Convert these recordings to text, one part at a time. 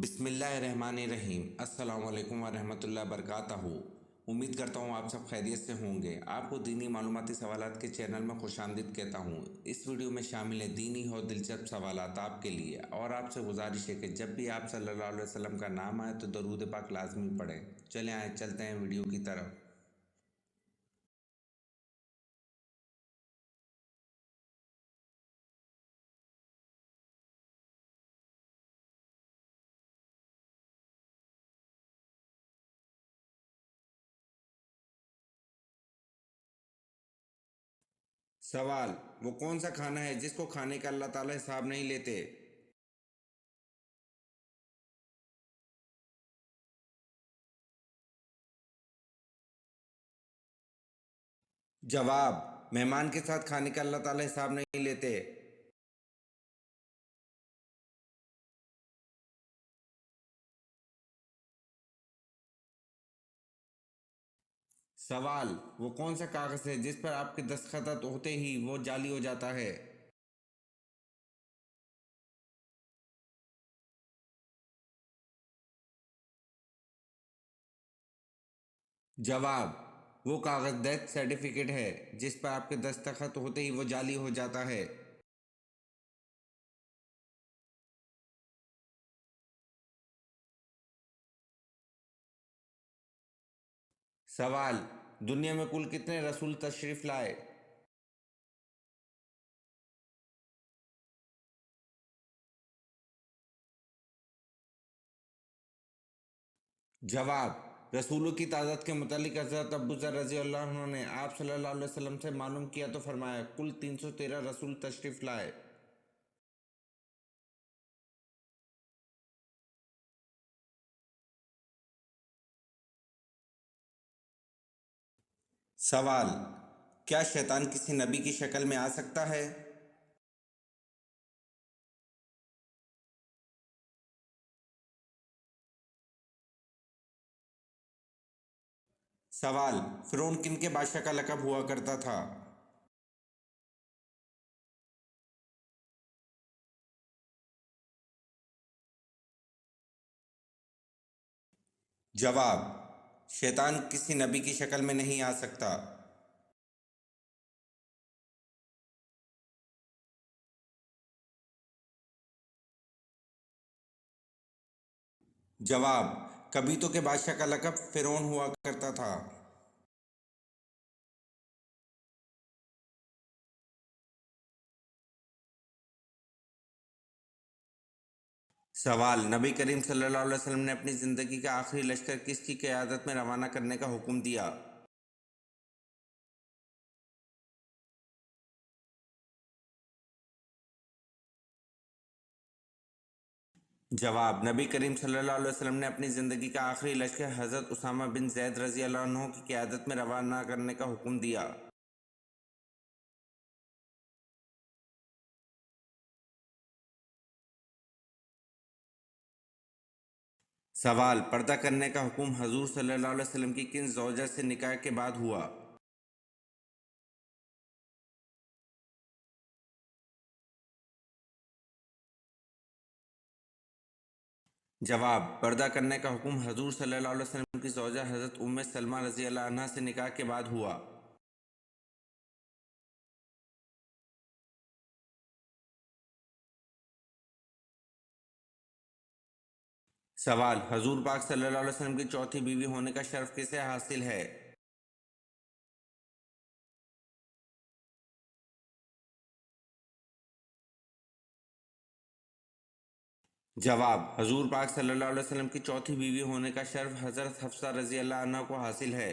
بسم اللہ الرحمن الرحیم۔ السلام علیکم ورحمۃ اللہ وبرکاتہ۔ امید کرتا ہوں آپ سب خیریت سے ہوں گے۔ آپ کو دینی معلوماتی سوالات کے چینل میں خوش آمدید کہتا ہوں۔ اس ویڈیو میں شامل ہے دینی اور دلچسپ سوالات آپ کے لیے، اور آپ سے گزارش ہے کہ جب بھی آپ صلی اللہ علیہ وسلم کا نام آئے تو درود پاک لازمی پڑھیں۔ چلیں آئے چلتے ہیں ویڈیو کی طرف۔ سوال: وہ کون سا کھانا ہے جس کو کھانے کا اللہ تعالیٰ حساب نہیں لیتے؟ جواب: مہمان کے ساتھ کھانے کا اللہ تعالیٰ حساب نہیں لیتے۔ سوال: وہ کون سا کاغذ ہے جس پر آپ کے دستخط ہوتے ہی وہ جعلی ہو جاتا ہے؟ جواب: وہ کاغذ ڈیتھ سرٹیفکیٹ ہے جس پر آپ کے دستخط ہوتے ہی وہ جعلی ہو جاتا ہے۔ سوال: دنیا میں کل کتنے رسول تشریف لائے؟ جواب: رسولوں کی تعداد کے متعلق حضرت ابو ذر رضی اللہ عنہ نے آپ صلی اللہ علیہ وسلم سے معلوم کیا تو فرمایا کل 313 رسول تشریف لائے۔ سوال: کیا شیطان کسی نبی کی شکل میں آ سکتا ہے؟ سوال: فرعون کن کے بادشاہ کا لقب ہوا کرتا تھا؟ جواب: شیطان کسی نبی کی شکل میں نہیں آ سکتا۔ جواب: کبیتوں کے بادشاہ کا لقب فرعون ہوا کرتا تھا۔ سوال: نبی کریم صلی اللہ علیہ وسلم نے اپنی زندگی کا آخری لشکر کس کی قیادت میں روانہ کرنے کا حکم دیا؟ جواب: نبی کریم صلی اللہ علیہ وسلم نے اپنی زندگی کا آخری لشکر حضرت اسامہ بن زید رضی اللہ عنہ کی قیادت میں روانہ کرنے کا حکم دیا۔ سوال: پردہ کرنے کا حکم حضور صلی اللہ علیہ وسلم کی کن زوجہ سے نکاح کے بعد ہوا؟ جواب: پردہ کرنے کا حکم حضور صلی اللہ علیہ وسلم کی زوجہ حضرت ام سلمہ رضی اللہ عنہ سے نکاح کے بعد ہوا۔ سوال: حضور پاک صلی اللہ علیہ وسلم کی چوتھی بیوی ہونے کا شرف کسے حاصل ہے؟ جواب: حضور پاک صلی اللہ علیہ وسلم کی چوتھی بیوی ہونے کا شرف حضرت حفصہ رضی اللہ عنہ کو حاصل ہے۔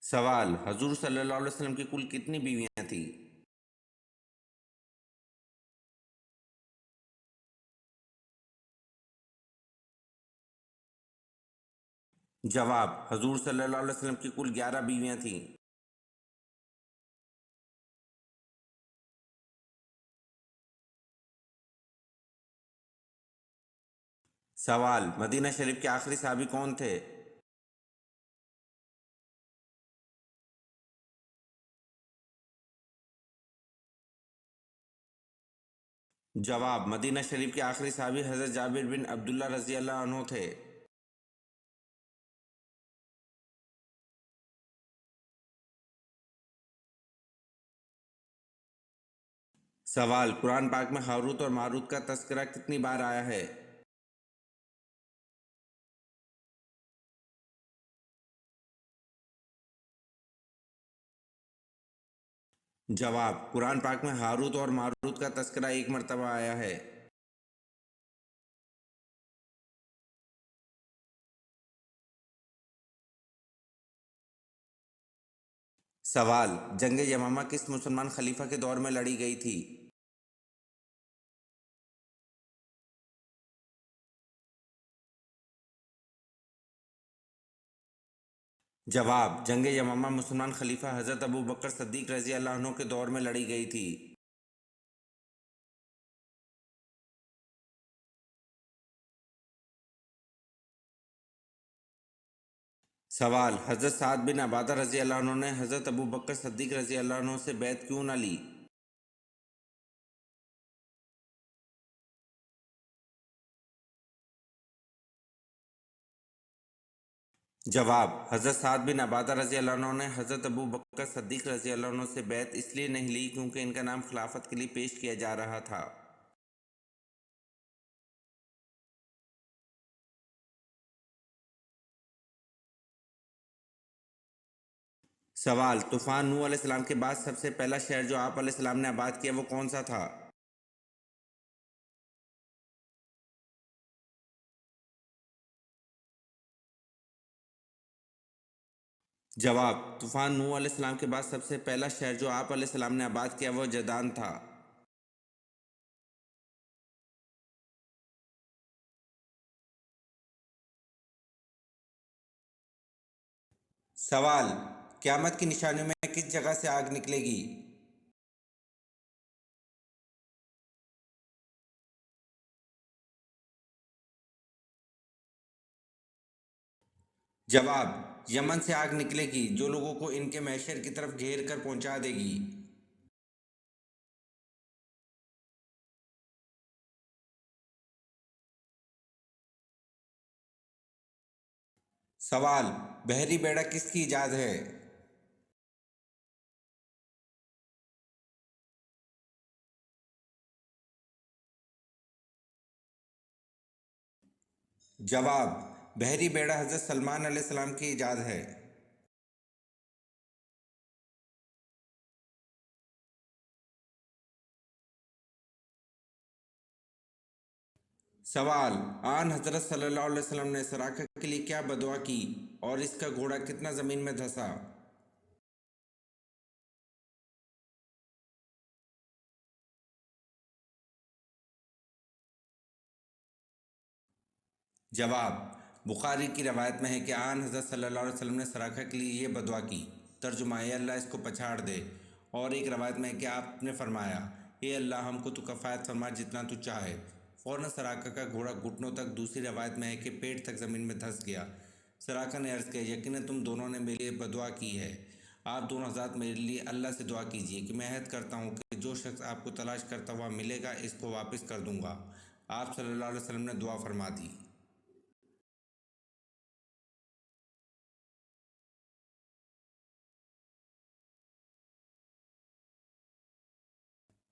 سوال: حضور صلی اللہ علیہ وسلم کی کل کتنی بیویاں تھیں؟ جواب: حضور صلی اللہ علیہ وسلم کی کل 11 بیویاں تھیں۔ سوال: مدینہ شریف کے آخری صحابی کون تھے؟ جواب: مدینہ شریف کے آخری صحابی حضرت جابر بن عبداللہ رضی اللہ عنہ تھے۔ سوال: قرآن پاک میں ہاروت اور ماروت کا تذکرہ کتنی بار آیا ہے؟ جواب: قرآن پاک میں ہاروت اور ماروت کا تذکرہ ایک مرتبہ آیا ہے۔ سوال: جنگ یمامہ کس مسلمان خلیفہ کے دور میں لڑی گئی تھی؟ جواب: جنگ یمامہ مسلمان خلیفہ حضرت ابو بکر صدیق رضی اللہ عنہ کے دور میں لڑی گئی تھی۔ سوال: حضرت سعد بن عبادہ رضی اللہ عنہ نے حضرت ابو بکر صدیق رضی اللہ عنہ سے بیعت کیوں نہ لی؟ جواب: حضرت سعد بن عبادہ رضی اللہ عنہ نے حضرت ابو بکر صدیق رضی اللہ عنہ سے بیعت اس لیے نہیں لی کیونکہ ان کا نام خلافت کے لیے پیش کیا جا رہا تھا۔ سوال: طوفان نوح علیہ السلام کے بعد سب سے پہلا شہر جو آپ علیہ السلام نے آباد کیا وہ کون سا تھا؟ جواب: طوفان نوح علیہ السلام کے بعد سب سے پہلا شہر جو آپ علیہ السلام نے آباد کیا وہ جدان تھا۔ سوال: قیامت کی نشانیوں میں کس جگہ سے آگ نکلے گی؟ جواب: یمن سے آگ نکلے گی جو لوگوں کو ان کے محشر کی طرف گھیر کر پہنچا دے گی۔ سوال: بحری بیڑا کس کی ایجاد ہے؟ جواب: بحری بیڑا حضرت سلمان علیہ السلام کی ایجاد ہے۔ سوال: آن حضرت صلی اللہ علیہ وسلم نے سراقہ کے لیے کیا بدعا کی اور اس کا گھوڑا کتنا زمین میں دھنسا؟ جواب: بخاری کی روایت میں ہے کہ آن حضرت صلی اللہ علیہ وسلم نے سراقہ کے لیے یہ بدعا کی، ترجمہ: اے اللہ اس کو پچھاڑ دے۔ اور ایک روایت میں ہے کہ آپ نے فرمایا: اے اللہ ہم کو تو کفایت فرما جتنا تو چاہے۔ فوراً سراقہ کا گھوڑا گھٹنوں تک، دوسری روایت میں ہے کہ پیٹ تک زمین میں دھنس گیا۔ سراقہ نے عرض کیا: یقیناً تم دونوں نے میرے لیے بدعا کی ہے، آپ دونوں حضرات میرے لیے اللہ سے دعا کیجیے کہ میں عہد کرتا ہوں کہ جو شخص آپ کو تلاش کرتا ہوا ملے گا اس کو واپس کر دوں گا۔ آپ صلی اللہ علیہ وسلم نے دعا فرما دی۔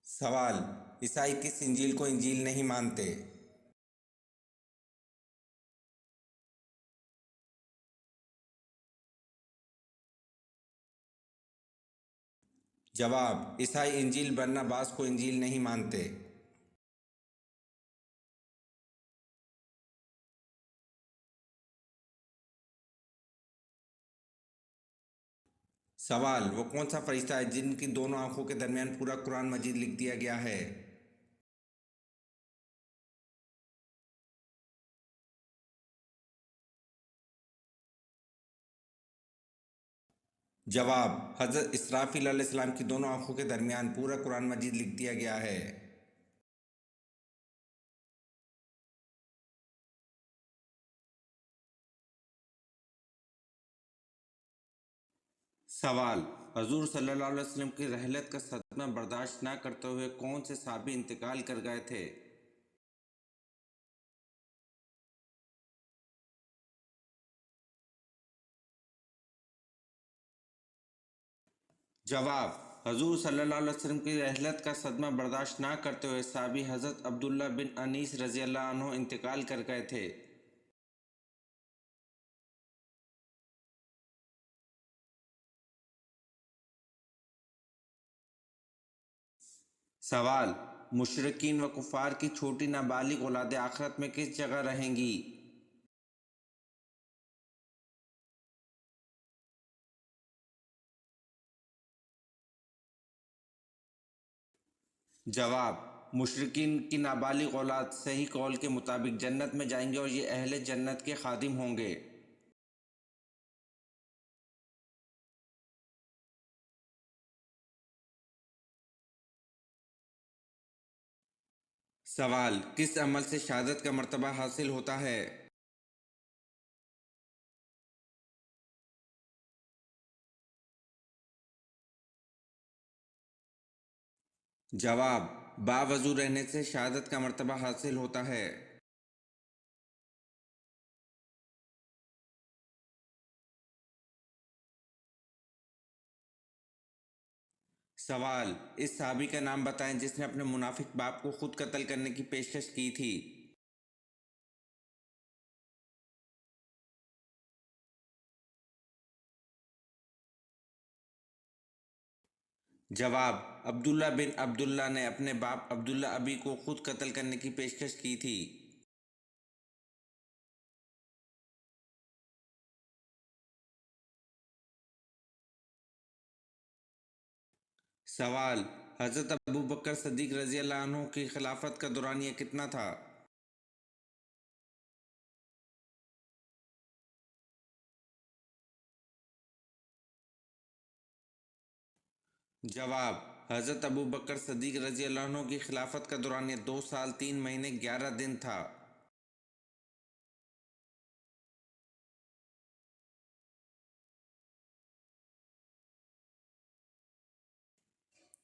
سوال: عیسائی کس انجیل کو انجیل نہیں مانتے؟ جواب: عیسائی انجیل برناباس کو انجیل نہیں مانتے۔ سوال: وہ کون سا فرشتہ ہے جن کی دونوں آنکھوں کے درمیان پورا قرآن مجید لکھ دیا گیا ہے؟ جواب: حضرت اسرافیل علیہ السلام کی دونوں آنکھوں کے درمیان پورا قرآن مجید لکھ دیا گیا ہے۔ سوال: حضور صلی اللہ علیہ وسلم کی رحلت کا صدمہ برداشت نہ کرتے ہوئے کون سے صحابی انتقال کر گئے تھے؟ جواب: حضور صلی اللہ علیہ وسلم کی رحلت کا صدمہ برداشت نہ کرتے ہوئے صحابی حضرت عبداللہ بن انیس رضی اللہ عنہ انتقال کر گئے تھے۔ سوال: مشرکین و کفار کی چھوٹی نابالغ اولاد آخرت میں کس جگہ رہیں گی؟ جواب: مشرکین کی نابالغ اولاد صحیح قول کے مطابق جنت میں جائیں گے اور یہ اہل جنت کے خادم ہوں گے۔ سوال: کس عمل سے شہادت کا مرتبہ حاصل ہوتا ہے؟ جواب: باوضو رہنے سے شہادت کا مرتبہ حاصل ہوتا ہے۔ سوال: اس صحابی کا نام بتائیں جس نے اپنے منافق باپ کو خود قتل کرنے کی پیشکش کی تھی۔ جواب: عبداللہ بن عبداللہ نے اپنے باپ عبداللہ ابی کو خود قتل کرنے کی پیشکش کی تھی۔ سوال: حضرت ابوبکر صدیق رضی اللہ عنہ کی خلافت کا دورانیہ کتنا تھا؟ جواب: حضرت ابوبکر صدیق رضی اللہ عنہ کی خلافت کا دورانیہ 2 سال 3 مہینے 11 دن تھا۔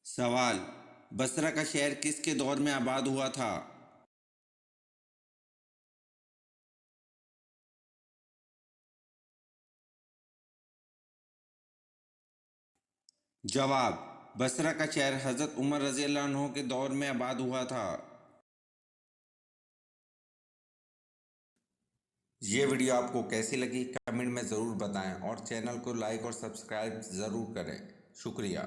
سوال: بصرہ کا شہر کس کے دور میں آباد ہوا تھا؟ جواب: بصرہ کا شہر حضرت عمر رضی اللہ عنہ کے دور میں آباد ہوا تھا۔ یہ ویڈیو آپ کو کیسی لگی کمنٹ میں ضرور بتائیں اور چینل کو لائک اور سبسکرائب ضرور کریں۔ شکریہ۔